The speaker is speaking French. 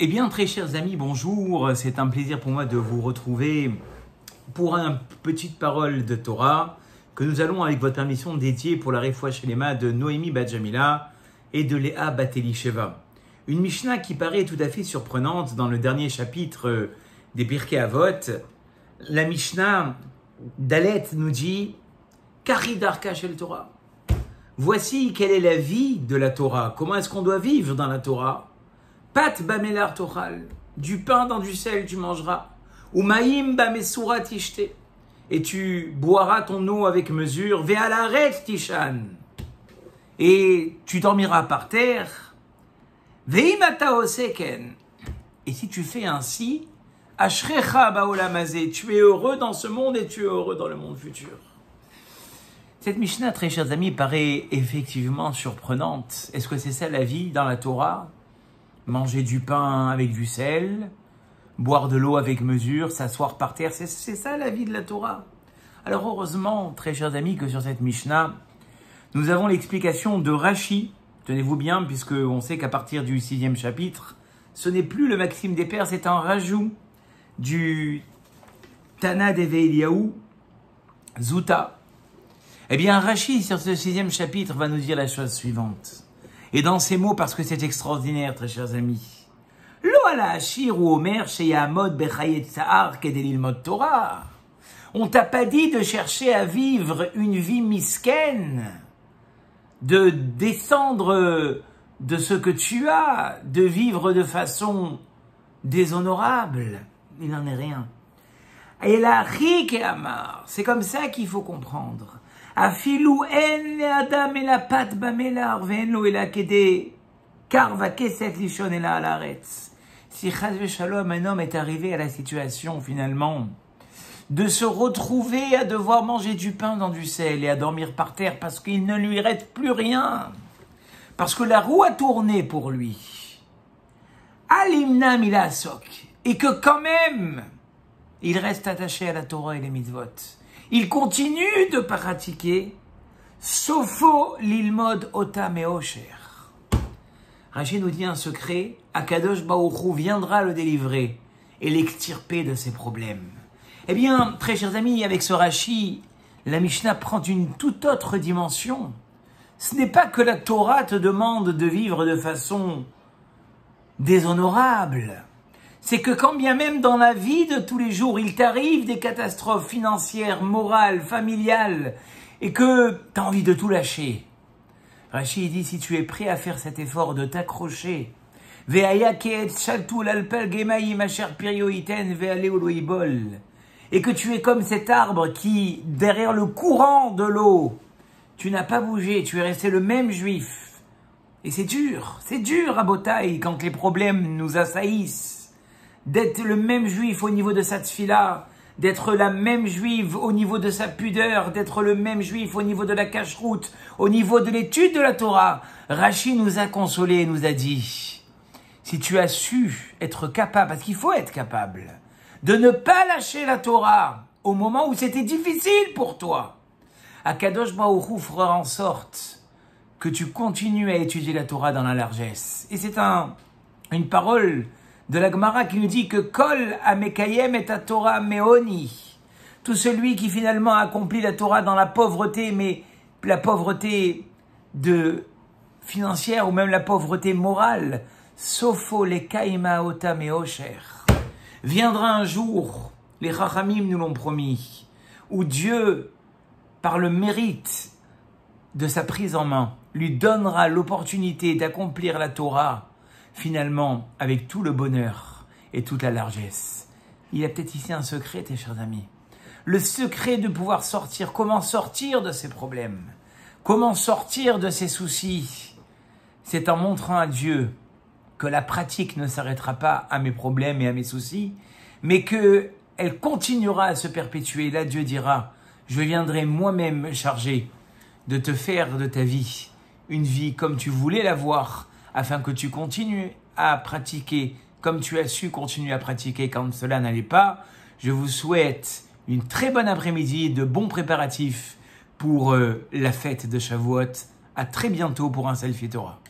Eh bien, très chers amis, bonjour. C'est un plaisir pour moi de vous retrouver pour une petite parole de Torah que nous allons, avec votre permission, dédier pour la Refoua Shelema de Noémie Bat Jamila et de Léa Bat Elisheva. Une Mishnah qui paraît tout à fait surprenante dans le dernier chapitre des Pirkei Avot. La Mishnah d'Alet nous dit « Kari darka shel Torah ». Voici quelle est la vie de la Torah. Comment est-ce qu'on doit vivre dans la Torah? Pat bamelar tochal, du pain dans du sel tu mangeras. Ou maïm bamesura tishte, et tu boiras ton eau avec mesure. Ve'alaret tishan, et tu dormiras par terre. Ve'imata oseken, et si tu fais ainsi, ashrecha baolam hazeh, tu es heureux dans ce monde et tu es heureux dans le monde futur. Cette Mishnah, très chers amis, paraît effectivement surprenante. Est-ce que c'est ça la vie dans la Torah? Manger du pain avec du sel, boire de l'eau avec mesure, s'asseoir par terre, c'est ça la vie de la Torah. Alors heureusement, très chers amis, que sur cette Mishnah, nous avons l'explication de Rashi. Tenez-vous bien, puisqu'on sait qu'à partir du 6e chapitre, ce n'est plus le Maxime des Pères, c'est un rajout du Tana d'Eveiliaou, Zuta. Eh bien, Rashi, sur ce 6e chapitre, va nous dire la chose suivante. Et dans ces mots, parce que c'est extraordinaire, très chers amis. Lo ala ashir ou omer sheyamod bechayet sa'ar kedelil mod Torah. On t'a pas dit de chercher à vivre une vie miskène, de descendre de ce que tu as, de vivre de façon déshonorable. Il n'en est rien. Et la rik et amar, c'est comme ça qu'il faut comprendre. Afilou en le adam et la pat bamelar ve'en lo ela kede kar vakeset lishon ela al haaretz. Si chas v'shalom, un homme est arrivé à la situation finalement de se retrouver à devoir manger du pain dans du sel et à dormir par terre parce qu'il ne lui reste plus rien, parce que la roue a tourné pour lui, alimna mila asok, et que quand même il reste attaché à la Torah et les mitzvot. Il continue de pratiquer Sofo lilmod otam et osher. Rashi nous dit un secret, Akadosh Baruch Hu viendra le délivrer et l'extirper de ses problèmes. Eh bien, très chers amis, avec ce Rashi, la Mishnah prend une toute autre dimension. Ce n'est pas que la Torah te demande de vivre de façon déshonorable. C'est que quand bien même dans la vie de tous les jours, il t'arrive des catastrophes financières, morales, familiales, et que tu as envie de tout lâcher. Rashi dit, si tu es prêt à faire cet effort de t'accrocher, et que tu es comme cet arbre qui, derrière le courant de l'eau, tu n'as pas bougé, tu es resté le même juif. Et c'est dur à Botaï quand les problèmes nous assaillissent. D'être le même juif au niveau de sa tfila, d'être la même juive au niveau de sa pudeur, d'être le même juif au niveau de la cacheroute, au niveau de l'étude de la Torah. Rashi nous a consolés et nous a dit, si tu as su être capable, parce qu'il faut être capable, de ne pas lâcher la Torah au moment où c'était difficile pour toi, Akadosh Baruch Hu fera en sorte que tu continues à étudier la Torah dans la largesse. Et c'est une parole de la Gemara qui nous dit que Kol amekayem et Torah meoni. Tout celui qui finalement accomplit la Torah dans la pauvreté, mais la pauvreté financière ou même la pauvreté morale, sofo le kaima otam et osher. Viendra un jour, les Chachamim nous l'ont promis, où Dieu, par le mérite de sa prise en main, lui donnera l'opportunité d'accomplir la Torah finalement, avec tout le bonheur et toute la largesse. Il y a peut-être ici un secret, tes chers amis. Le secret de pouvoir sortir, comment sortir de ces problèmes, comment sortir de ces soucis, c'est en montrant à Dieu que la pratique ne s'arrêtera pas à mes problèmes et à mes soucis, mais qu'elle continuera à se perpétuer. Là, Dieu dira, je viendrai moi-même me charger de te faire de ta vie une vie comme tu voulais la voir, afin que tu continues à pratiquer comme tu as su continuer à pratiquer quand cela n'allait pas. Je vous souhaite une très bonne après-midi, de bons préparatifs pour la fête de Shavuot. À très bientôt pour un Selfie Torah.